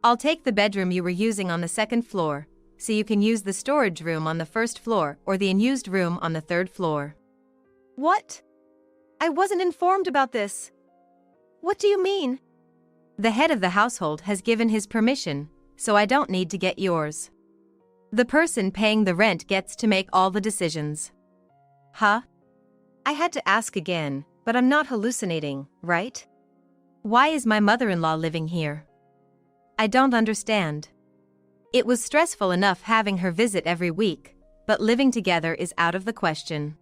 I'll take the bedroom you were using on the second floor, so you can use the storage room on the first floor or the unused room on the third floor. What? I wasn't informed about this. What do you mean? The head of the household has given his permission, so I don't need to get yours. The person paying the rent gets to make all the decisions. Huh? I had to ask again, but I'm not hallucinating, right? Why is my mother-in-law living here? I don't understand. It was stressful enough having her visit every week, but living together is out of the question.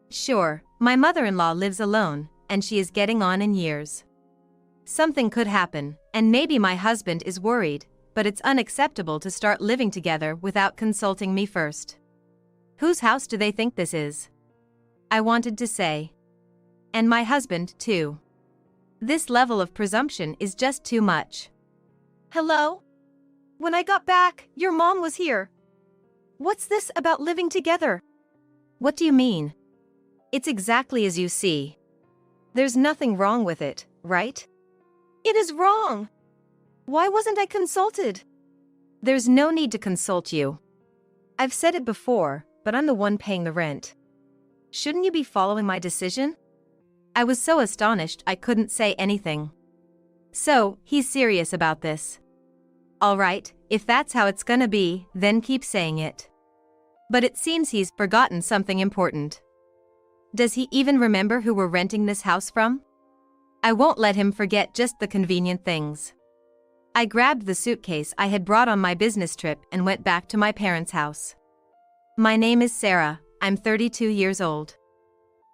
Sure, my mother-in-law lives alone, and she is getting on in years. Something could happen, and maybe my husband is worried, but it's unacceptable to start living together without consulting me first. Whose house do they think this is? I wanted to say. And my husband, too. This level of presumption is just too much. Hello? When I got back, your mom was here. What's this about living together? What do you mean? It's exactly as you see. There's nothing wrong with it, right? It is wrong. Why wasn't I consulted? There's no need to consult you. I've said it before, but I'm the one paying the rent. Shouldn't you be following my decision? I was so astonished I couldn't say anything. So, he's serious about this. All right, if that's how it's gonna be, then keep saying it. But it seems he's forgotten something important. Does he even remember who we're renting this house from? I won't let him forget just the convenient things. I grabbed the suitcase I had brought on my business trip and went back to my parents' house. My name is Sarah, I'm 32 years old.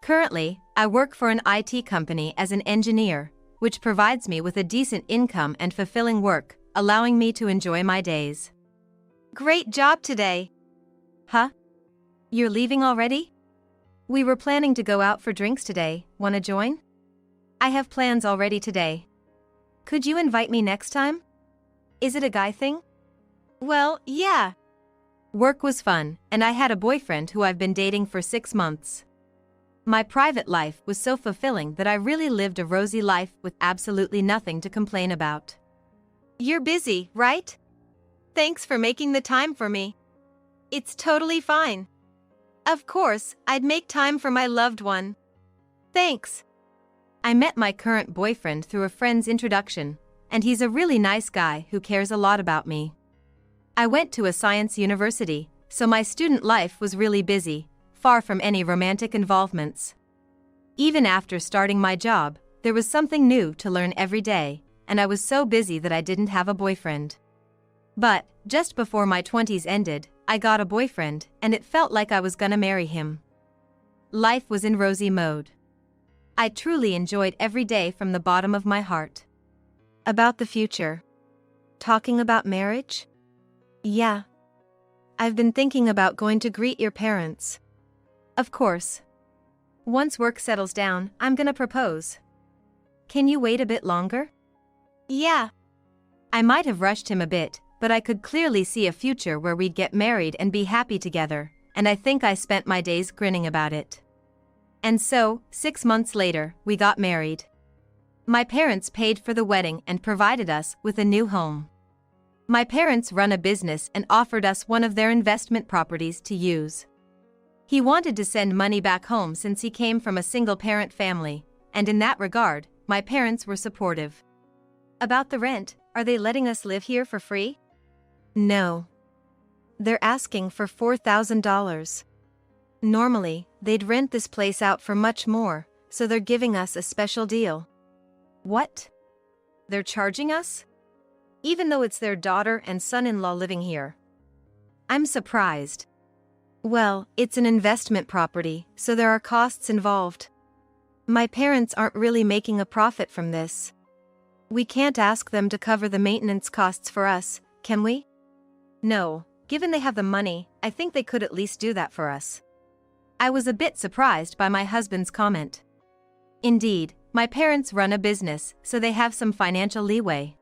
Currently, I work for an IT company as an engineer, which provides me with a decent income and fulfilling work, allowing me to enjoy my days. Great job today. Huh? You're leaving already? We were planning to go out for drinks today, wanna join? I have plans already today. Could you invite me next time? Is it a guy thing? Well, yeah. Work was fun, and I had a boyfriend who I've been dating for 6 months. My private life was so fulfilling that I really lived a rosy life with absolutely nothing to complain about. You're busy, right? Thanks for making the time for me. It's totally fine. Of course, I'd make time for my loved one. Thanks. I met my current boyfriend through a friend's introduction, and he's a really nice guy who cares a lot about me. I went to a science university, so my student life was really busy, far from any romantic involvements. Even after starting my job, there was something new to learn every day, and I was so busy that I didn't have a boyfriend. But, just before my 20s ended, I got a boyfriend, and it felt like I was gonna marry him. Life was in rosy mode. I truly enjoyed every day from the bottom of my heart. About the future. Talking about marriage? Yeah. I've been thinking about going to greet your parents. Of course. Once work settles down, I'm gonna propose. Can you wait a bit longer? Yeah. I might have rushed him a bit, but I could clearly see a future where we'd get married and be happy together, and I think I spent my days grinning about it. And so, 6 months later, we got married. My parents paid for the wedding and provided us with a new home. My parents run a business and offered us one of their investment properties to use. He wanted to send money back home since he came from a single-parent family, and in that regard, my parents were supportive. About the rent, are they letting us live here for free? No. They're asking for $4,000. Normally, they'd rent this place out for much more, so they're giving us a special deal. What? They're charging us? Even though it's their daughter and son-in-law living here. I'm surprised. Well, it's an investment property, so there are costs involved. My parents aren't really making a profit from this. We can't ask them to cover the maintenance costs for us, can we? No, given they have the money, I think they could at least do that for us. I was a bit surprised by my husband's comment. Indeed, my parents run a business, so they have some financial leeway.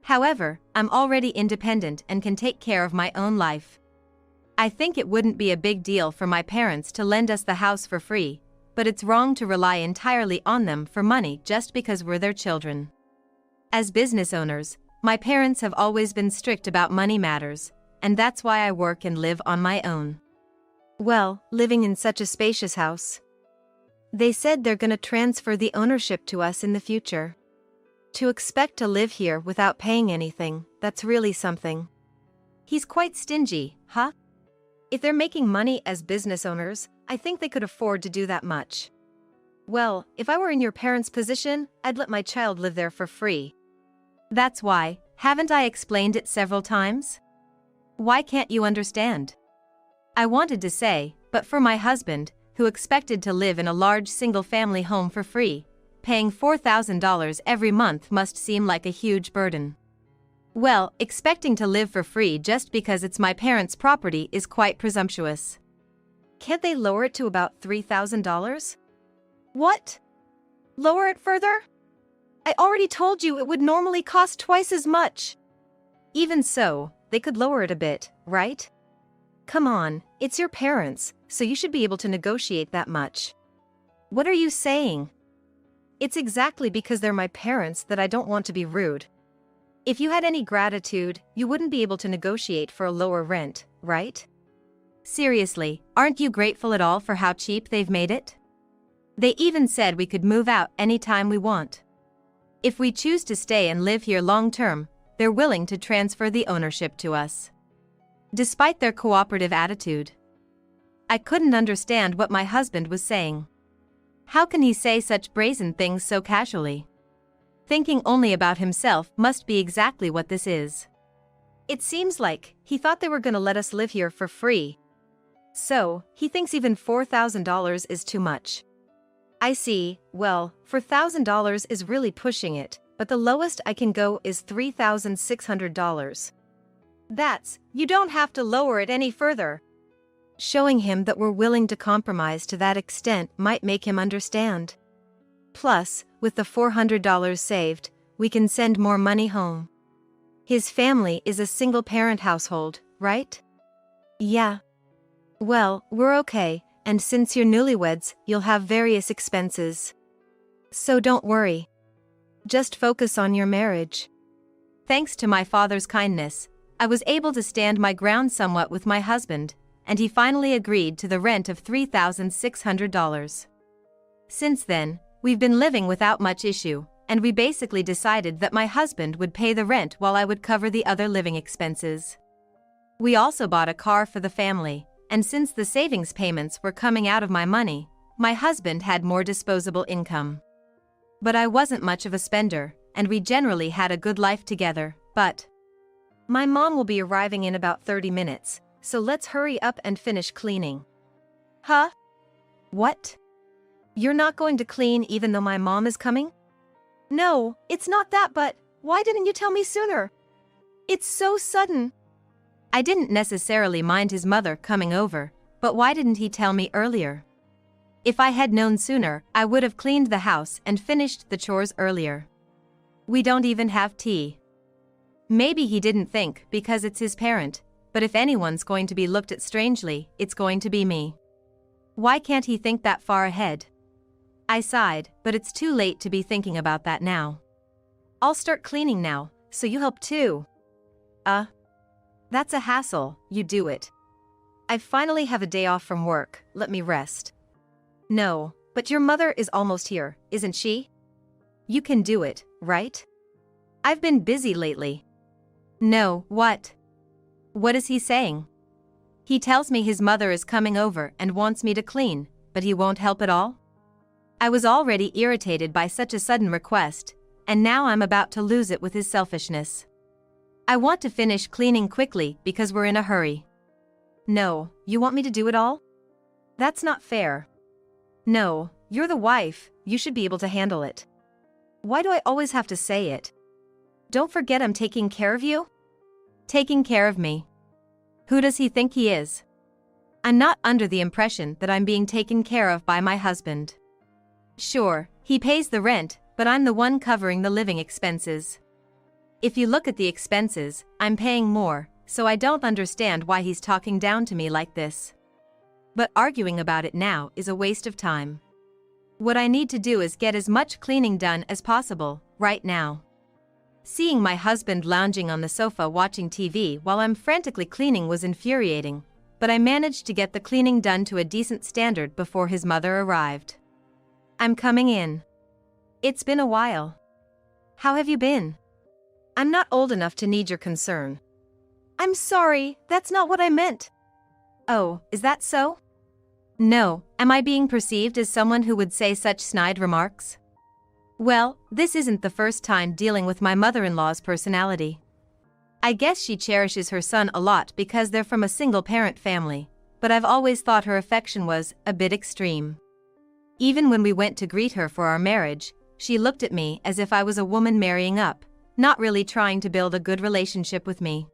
However, I'm already independent and can take care of my own life. I think it wouldn't be a big deal for my parents to lend us the house for free, but it's wrong to rely entirely on them for money just because we're their children. As business owners, my parents have always been strict about money matters, and that's why I work and live on my own. Well, living in such a spacious house. They said they're gonna transfer the ownership to us in the future. To expect to live here without paying anything, that's really something. He's quite stingy, huh? If they're making money as business owners, I think they could afford to do that much. Well, if I were in your parents' position, I'd let my child live there for free. That's why, haven't I explained it several times? Why can't you understand? I wanted to say, but for my husband, who expected to live in a large single-family home for free, paying $4,000 every month must seem like a huge burden. Well, expecting to live for free just because it's my parents' property is quite presumptuous. Can't they lower it to about $3,000? What? Lower it further? I already told you it would normally cost twice as much. Even so, they could lower it a bit, right? Come on, it's your parents, so you should be able to negotiate that much. What are you saying? It's exactly because they're my parents that I don't want to be rude. If you had any gratitude, you wouldn't be able to negotiate for a lower rent, right? Seriously, aren't you grateful at all for how cheap they've made it? They even said we could move out anytime we want. If we choose to stay and live here long term, they're willing to transfer the ownership to us. Despite their cooperative attitude, I couldn't understand what my husband was saying. How can he say such brazen things so casually? Thinking only about himself must be exactly what this is. It seems like he thought they were gonna let us live here for free. So, he thinks even $4,000 is too much. I see, well, $4,000 is really pushing it, but the lowest I can go is $3,600. You don't have to lower it any further. Showing him that we're willing to compromise to that extent might make him understand. Plus, with the $400 saved, we can send more money home. His family is a single-parent household, right? Yeah. Well, we're okay, and since you're newlyweds, you'll have various expenses. So don't worry. Just focus on your marriage. Thanks to my father's kindness, I was able to stand my ground somewhat with my husband, and he finally agreed to the rent of $3,600. Since then, we've been living without much issue, and we basically decided that my husband would pay the rent while I would cover the other living expenses. We also bought a car for the family, and since the savings payments were coming out of my money, my husband had more disposable income. But I wasn't much of a spender, and we generally had a good life together, but my mom will be arriving in about 30 minutes, so let's hurry up and finish cleaning. Huh? What? You're not going to clean even though my mom is coming? No, it's not that, but why didn't you tell me sooner? It's so sudden. I didn't necessarily mind his mother coming over, but why didn't he tell me earlier? If I had known sooner, I would have cleaned the house and finished the chores earlier. We don't even have tea. Maybe he didn't think because it's his parent, but if anyone's going to be looked at strangely, it's going to be me. Why can't he think that far ahead? I sighed, but it's too late to be thinking about that now. I'll start cleaning now, so you help too. That's a hassle, you do it. I finally have a day off from work, let me rest. No, but your mother is almost here, isn't she? You can do it, right? I've been busy lately. No, what? What is he saying? He tells me his mother is coming over and wants me to clean, but he won't help at all? I was already irritated by such a sudden request, and now I'm about to lose it with his selfishness. I want to finish cleaning quickly because we're in a hurry. No, you want me to do it all? That's not fair. No, you're the wife, you should be able to handle it. Why do I always have to say it? Don't forget I'm taking care of you? Taking care of me? Who does he think he is? I'm not under the impression that I'm being taken care of by my husband. Sure, he pays the rent, but I'm the one covering the living expenses. If you look at the expenses, I'm paying more, so I don't understand why he's talking down to me like this. But arguing about it now is a waste of time. What I need to do is get as much cleaning done as possible, right now. Seeing my husband lounging on the sofa watching TV while I'm frantically cleaning was infuriating, but I managed to get the cleaning done to a decent standard before his mother arrived. "I'm coming in. It's been a while. How have you been?" "I'm not old enough to need your concern." "I'm sorry, that's not what I meant." "Oh, is that so?" "No, am I being perceived as someone who would say such snide remarks?" Well, this isn't the first time dealing with my mother-in-law's personality. I guess she cherishes her son a lot because they're from a single-parent family, but I've always thought her affection was a bit extreme. Even when we went to greet her for our marriage, she looked at me as if I was a woman marrying up, not really trying to build a good relationship with me.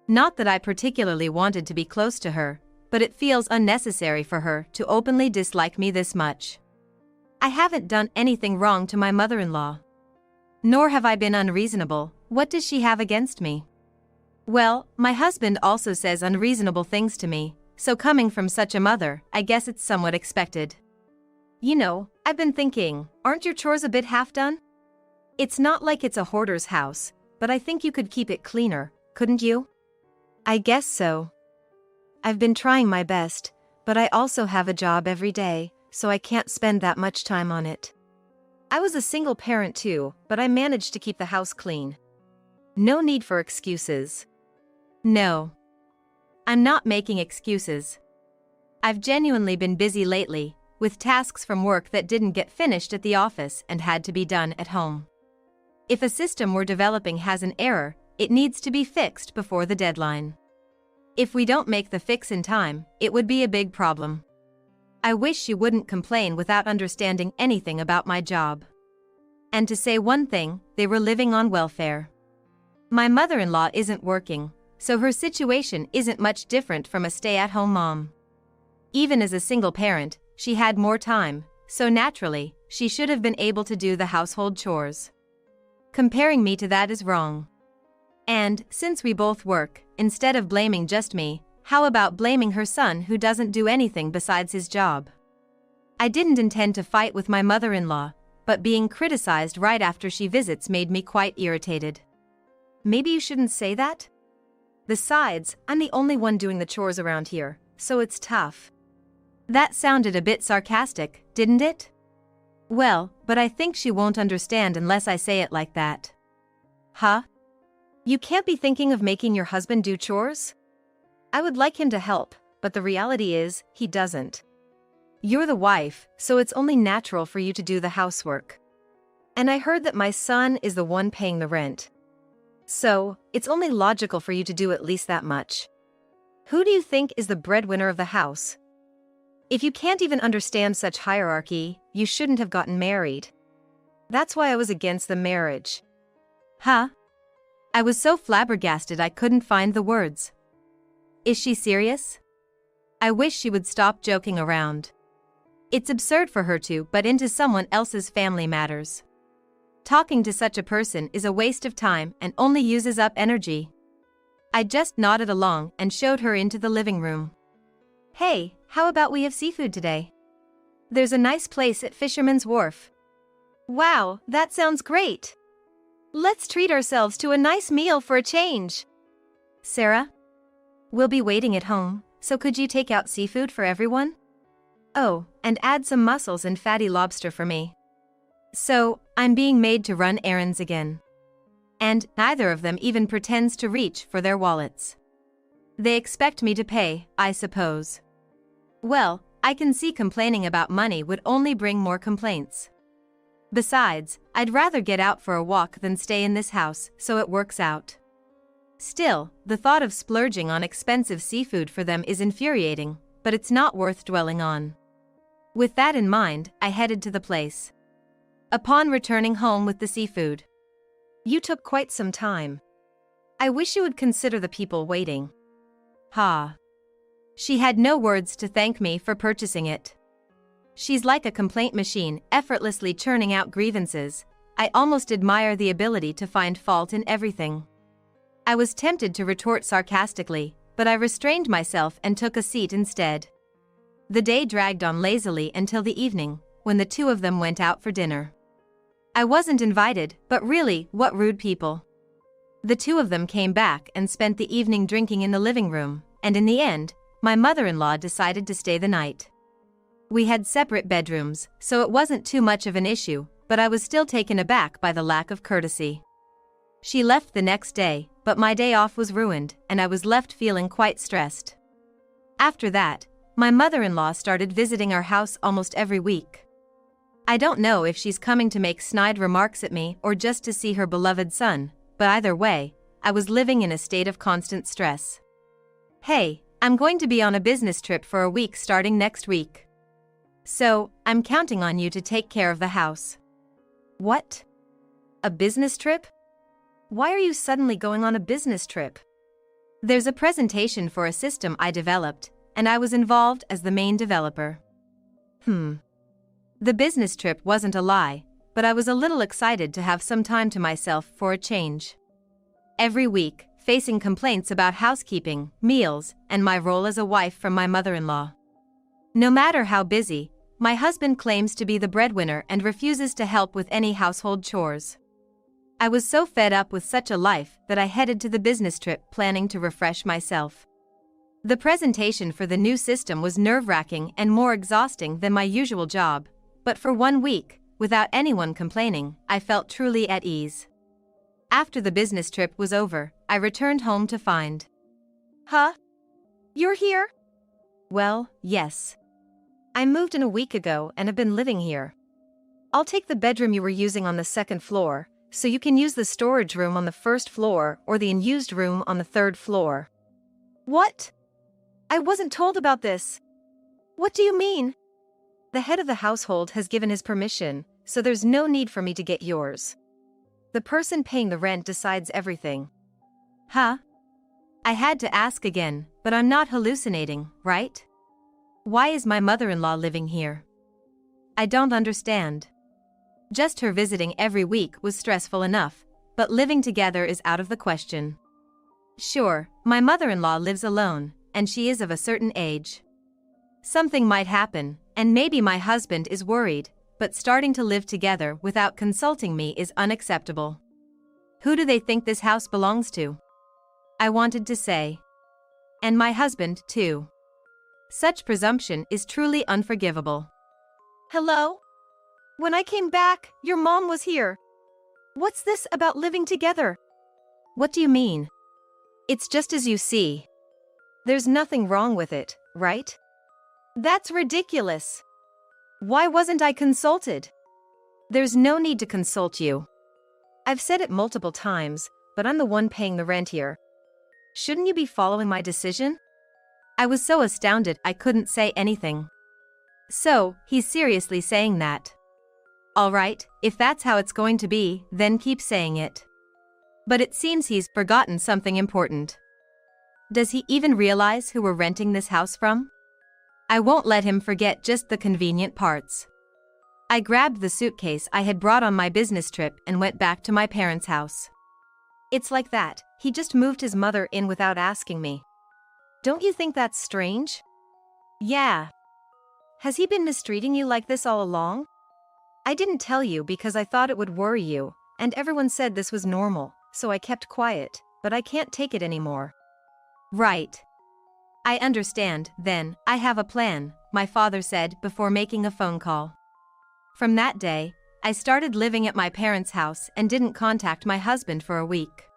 Not that I particularly wanted to be close to her, but it feels unnecessary for her to openly dislike me this much. I haven't done anything wrong to my mother-in-law. Nor have I been unreasonable. What does she have against me? Well, my husband also says unreasonable things to me, so coming from such a mother, I guess it's somewhat expected. You know, I've been thinking, aren't your chores a bit half done? It's not like it's a hoarder's house, but I think you could keep it cleaner, couldn't you? I guess so. I've been trying my best, but I also have a job every day, so I can't spend that much time on it. I was a single parent too, but I managed to keep the house clean. No need for excuses. No. I'm not making excuses. I've genuinely been busy lately, with tasks from work that didn't get finished at the office and had to be done at home. If a system we're developing has an error, it needs to be fixed before the deadline. If we don't make the fix in time, it would be a big problem. I wish she wouldn't complain without understanding anything about my job. And to say one thing, they were living on welfare. My mother-in-law isn't working, so her situation isn't much different from a stay-at-home mom. Even as a single parent, she had more time, so naturally, she should have been able to do the household chores. Comparing me to that is wrong. And, since we both work, instead of blaming just me, how about blaming her son who doesn't do anything besides his job? I didn't intend to fight with my mother-in-law, but being criticized right after she visits made me quite irritated. Maybe you shouldn't say that? Besides, I'm the only one doing the chores around here, so it's tough. That sounded a bit sarcastic, didn't it? Well, but I think she won't understand unless I say it like that. Huh? You can't be thinking of making your husband do chores? I would like him to help, but the reality is, he doesn't. You're the wife, so it's only natural for you to do the housework. And I heard that my son is the one paying the rent. So, it's only logical for you to do at least that much. Who do you think is the breadwinner of the house? If you can't even understand such hierarchy, you shouldn't have gotten married. That's why I was against the marriage. Huh? I was so flabbergasted I couldn't find the words. Is she serious? I wish she would stop joking around. It's absurd for her to butt into someone else's family matters. Talking to such a person is a waste of time and only uses up energy. I just nodded along and showed her into the living room. Hey, how about we have seafood today? There's a nice place at Fisherman's Wharf. Wow, that sounds great. Let's treat ourselves to a nice meal for a change. Sarah? We'll be waiting at home, so could you take out seafood for everyone? Oh, and add some mussels and fatty lobster for me. So, I'm being made to run errands again. And neither of them even pretends to reach for their wallets. They expect me to pay, I suppose. Well, I can see complaining about money would only bring more complaints. Besides, I'd rather get out for a walk than stay in this house, so it works out. Still, the thought of splurging on expensive seafood for them is infuriating, but it's not worth dwelling on. With that in mind, I headed to the place. Upon returning home with the seafood. You took quite some time. I wish you would consider the people waiting. Ha. She had no words to thank me for purchasing it. She's like a complaint machine, effortlessly churning out grievances. I almost admire the ability to find fault in everything. I was tempted to retort sarcastically, but I restrained myself and took a seat instead. The day dragged on lazily until the evening, when the two of them went out for dinner. I wasn't invited, but really, what rude people. The two of them came back and spent the evening drinking in the living room, and in the end, my mother-in-law decided to stay the night. We had separate bedrooms, so it wasn't too much of an issue, but I was still taken aback by the lack of courtesy. She left the next day, but my day off was ruined, and I was left feeling quite stressed. After that, my mother-in-law started visiting our house almost every week. I don't know if she's coming to make snide remarks at me or just to see her beloved son, but either way, I was living in a state of constant stress. Hey, I'm going to be on a business trip for a week starting next week. So, I'm counting on you to take care of the house. What? A business trip? Why are you suddenly going on a business trip? There's a presentation for a system I developed, and I was involved as the main developer. The business trip wasn't a lie, but I was a little excited to have some time to myself for a change. Every week, facing complaints about housekeeping, meals, and my role as a wife from my mother-in-law. No matter how busy, my husband claims to be the breadwinner and refuses to help with any household chores. I was so fed up with such a life that I headed to the business trip planning to refresh myself. The presentation for the new system was nerve-wracking and more exhausting than my usual job, but for 1 week, without anyone complaining, I felt truly at ease. After the business trip was over, I returned home to find. Huh? You're here? Well, yes. I moved in a week ago and have been living here. I'll take the bedroom you were using on the second floor, so you can use the storage room on the first floor or the unused room on the third floor. What? I wasn't told about this. What do you mean? The head of the household has given his permission, so there's no need for me to get yours. The person paying the rent decides everything. Huh? I had to ask again, but I'm not hallucinating, right? Why is my mother-in-law living here? I don't understand. Just her visiting every week was stressful enough, but living together is out of the question. Sure, my mother-in-law lives alone, and she is of a certain age. Something might happen, and maybe my husband is worried, but starting to live together without consulting me is unacceptable. Who do they think this house belongs to? I wanted to say. And my husband, too. Such presumption is truly unforgivable. Hello? When I came back, your mom was here. What's this about living together? What do you mean? It's just as you see. There's nothing wrong with it, right? That's ridiculous. Why wasn't I consulted? There's no need to consult you. I've said it multiple times, but I'm the one paying the rent here. Shouldn't you be following my decision? I was so astounded I couldn't say anything. So, he's seriously saying that. All right, if that's how it's going to be, then keep saying it. But it seems he's forgotten something important. Does he even realize who we're renting this house from? I won't let him forget just the convenient parts. I grabbed the suitcase I had brought on my business trip and went back to my parents' house. It's like that, he just moved his mother in without asking me. Don't you think that's strange? Yeah. Has he been mistreating you like this all along? I didn't tell you because I thought it would worry you, and everyone said this was normal, so I kept quiet, but I can't take it anymore. Right. I understand, then, I have a plan, my father said before making a phone call. From that day, I started living at my parents' house and didn't contact my husband for a week.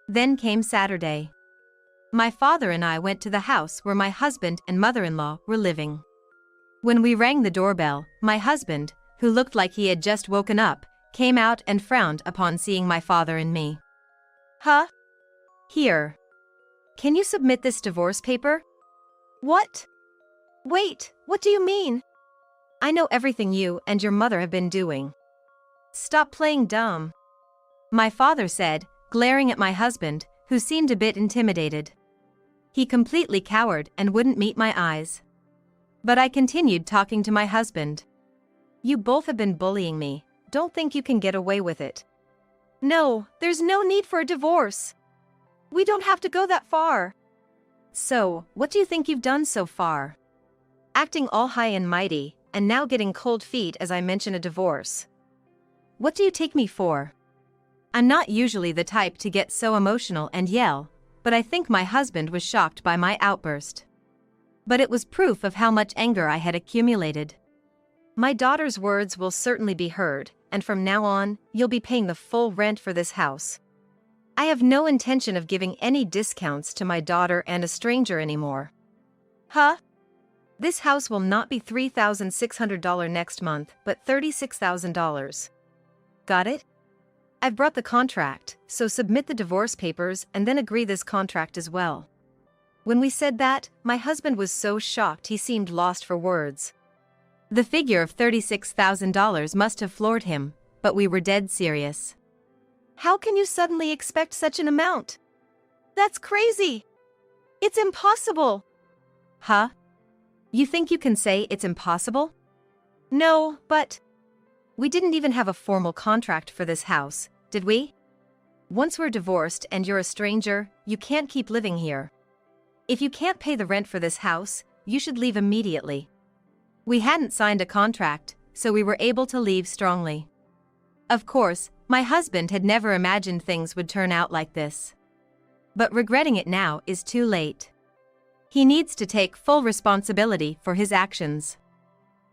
Then came Saturday. My father and I went to the house where my husband and mother-in-law were living. When we rang the doorbell, my husband, who looked like he had just woken up, came out and frowned upon seeing my father and me. Huh? Here. Can you submit this divorce paper? What? Wait, what do you mean? I know everything you and your mother have been doing. Stop playing dumb. My father said, glaring at my husband, who seemed a bit intimidated. He completely cowered and wouldn't meet my eyes. But I continued talking to my husband. You both have been bullying me. Don't think you can get away with it. No, there's no need for a divorce. We don't have to go that far. So, what do you think you've done so far? Acting all high and mighty, and now getting cold feet as I mention a divorce. What do you take me for? I'm not usually the type to get so emotional and yell, but I think my husband was shocked by my outburst. But it was proof of how much anger I had accumulated. My daughter's words will certainly be heard, and from now on, you'll be paying the full rent for this house. I have no intention of giving any discounts to my daughter and a stranger anymore. Huh? This house will not be $3,600 next month, but $36,000. Got it? I've brought the contract, so submit the divorce papers and then agree this contract as well. When we said that, my husband was so shocked he seemed lost for words. The figure of $36,000 must have floored him, but we were dead serious. How can you suddenly expect such an amount? That's crazy! It's impossible! Huh? You think you can say it's impossible? No, but we didn't even have a formal contract for this house, did we? Once we're divorced and you're a stranger, you can't keep living here. If you can't pay the rent for this house, you should leave immediately. We hadn't signed a contract, so we were able to leave strongly. Of course, my husband had never imagined things would turn out like this. But regretting it now is too late. He needs to take full responsibility for his actions.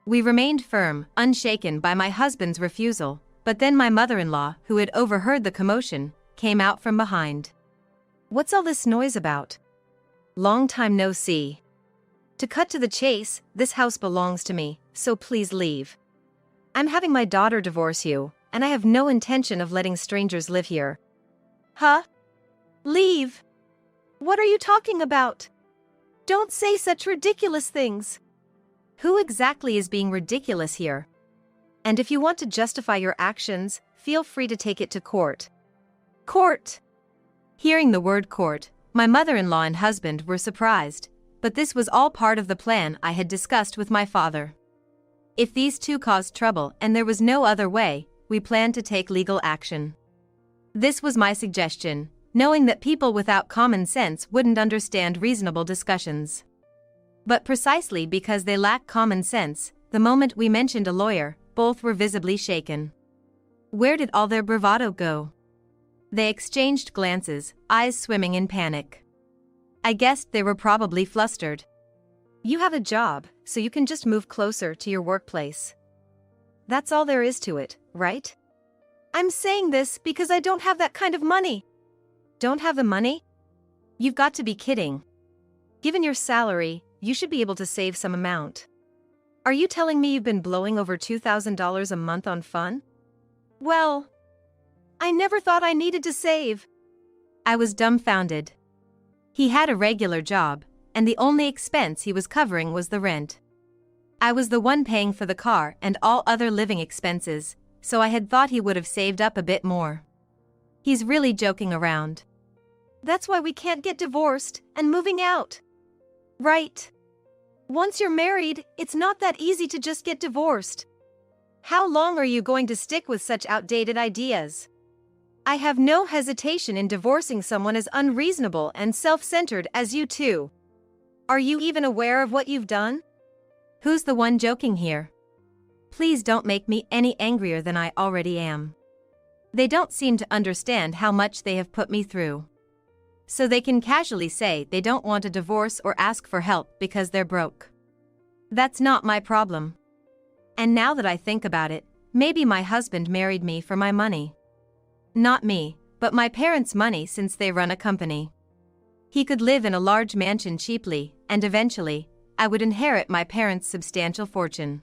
We remained firm, unshaken by my husband's refusal, but then my mother-in-law, who had overheard the commotion, came out from behind. What's all this noise about? Long time no see. To cut to the chase, this house belongs to me, so please leave. I'm having my daughter divorce you, and I have no intention of letting strangers live here. Huh? Leave? What are you talking about? Don't say such ridiculous things. Who exactly is being ridiculous here? And if you want to justify your actions, feel free to take it to court. Court! Hearing the word court, my mother-in-law and husband were surprised, but this was all part of the plan I had discussed with my father. If these two caused trouble and there was no other way, we planned to take legal action. This was my suggestion, knowing that people without common sense wouldn't understand reasonable discussions. But precisely because they lack common sense, the moment we mentioned a lawyer, both were visibly shaken. Where did all their bravado go? They exchanged glances, eyes swimming in panic. I guessed they were probably flustered. You have a job, so you can just move closer to your workplace. That's all there is to it, right? I'm saying this because I don't have that kind of money. Don't have the money? You've got to be kidding. Given your salary, you should be able to save some amount. Are you telling me you've been blowing over $2,000 a month on fun? Well, I never thought I needed to save. I was dumbfounded. He had a regular job, and the only expense he was covering was the rent. I was the one paying for the car and all other living expenses, so I had thought he would have saved up a bit more. He's really joking around. That's why we can't get divorced and moving out. Right. Once you're married, it's not that easy to just get divorced. How long are you going to stick with such outdated ideas? I have no hesitation in divorcing someone as unreasonable and self-centered as you two. Are you even aware of what you've done? Who's the one joking here? Please don't make me any angrier than I already am. They don't seem to understand how much they have put me through. So they can casually say they don't want a divorce or ask for help because they're broke. That's not my problem. And now that I think about it, maybe my husband married me for my money. Not me, but my parents' money since they run a company. He could live in a large mansion cheaply, and eventually, I would inherit my parents' substantial fortune.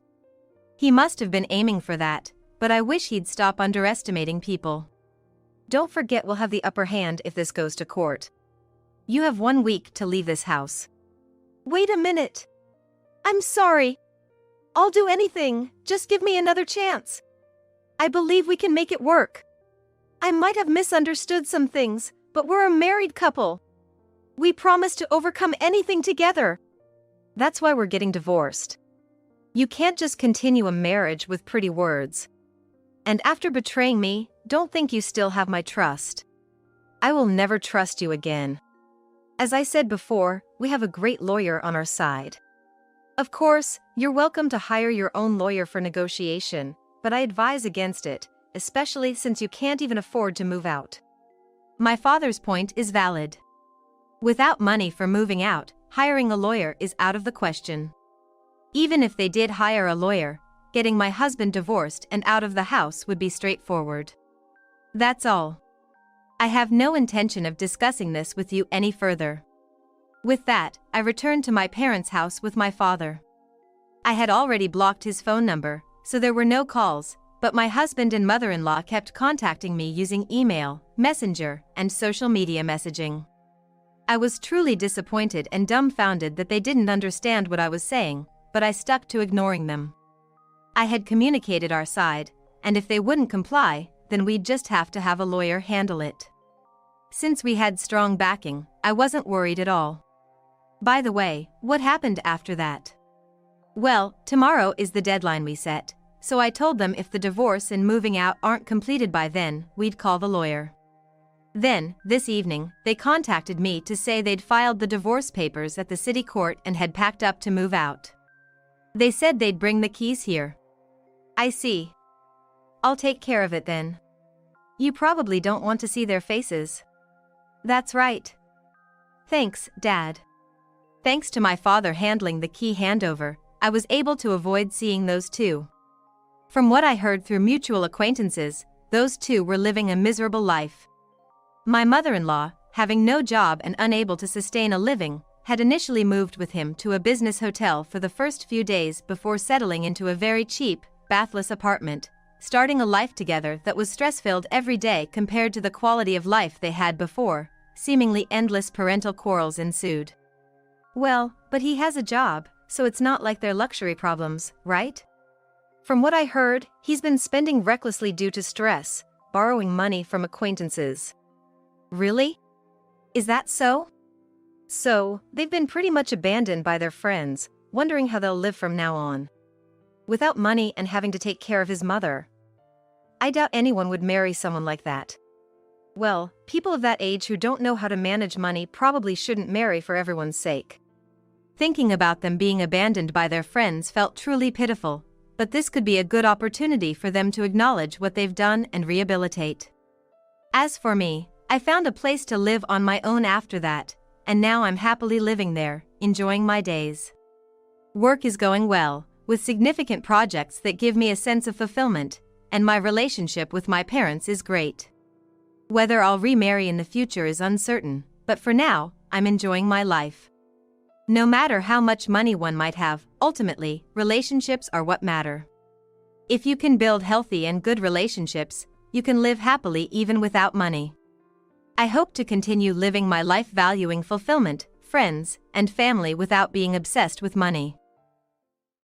He must have been aiming for that, but I wish he'd stop underestimating people. Don't forget we'll have the upper hand if this goes to court. You have 1 week to leave this house. Wait a minute. I'm sorry. I'll do anything, just give me another chance. I believe we can make it work. I might have misunderstood some things, but we're a married couple. We promise to overcome anything together. That's why we're getting divorced. You can't just continue a marriage with pretty words. And after betraying me, don't think you still have my trust. I will never trust you again. As I said before, we have a great lawyer on our side. Of course, you're welcome to hire your own lawyer for negotiation, but I advise against it, especially since you can't even afford to move out. My father's point is valid. Without money for moving out, hiring a lawyer is out of the question. Even if they did hire a lawyer, getting my husband divorced and out of the house would be straightforward. That's all. I have no intention of discussing this with you any further. With that, I returned to my parents' house with my father. I had already blocked his phone number, so there were no calls, but my husband and mother-in-law kept contacting me using email, messenger, and social media messaging. I was truly disappointed and dumbfounded that they didn't understand what I was saying, but I stuck to ignoring them. I had communicated our side, and if they wouldn't comply, then we'd just have to have a lawyer handle it. Since we had strong backing, I wasn't worried at all. By the way, what happened after that? Well, tomorrow is the deadline we set, so I told them if the divorce and moving out aren't completed by then, we'd call the lawyer. Then, this evening, they contacted me to say they'd filed the divorce papers at the city court and had packed up to move out. They said they'd bring the keys here. I see. I'll take care of it then. You probably don't want to see their faces. That's right. Thanks, Dad. Thanks to my father handling the key handover, I was able to avoid seeing those two. From what I heard through mutual acquaintances, those two were living a miserable life. My mother-in-law, having no job and unable to sustain a living, had initially moved with him to a business hotel for the first few days before settling into a very cheap, bathless apartment, starting a life together that was stress-filled every day compared to the quality of life they had before. Seemingly endless parental quarrels ensued. Well, but he has a job, so it's not like they're luxury problems, right? From what I heard, he's been spending recklessly due to stress, borrowing money from acquaintances. Really? Is that so? So, they've been pretty much abandoned by their friends, wondering how they'll live from now on. Without money and having to take care of his mother. I doubt anyone would marry someone like that. Well, people of that age who don't know how to manage money probably shouldn't marry for everyone's sake. Thinking about them being abandoned by their friends felt truly pitiful, but this could be a good opportunity for them to acknowledge what they've done and rehabilitate. As for me, I found a place to live on my own after that, and now I'm happily living there, enjoying my days. Work is going well, with significant projects that give me a sense of fulfillment, and my relationship with my parents is great. Whether I'll remarry in the future is uncertain, but for now, I'm enjoying my life. No matter how much money one might have, ultimately, relationships are what matter. If you can build healthy and good relationships, you can live happily even without money. I hope to continue living my life valuing fulfillment, friends, and family without being obsessed with money.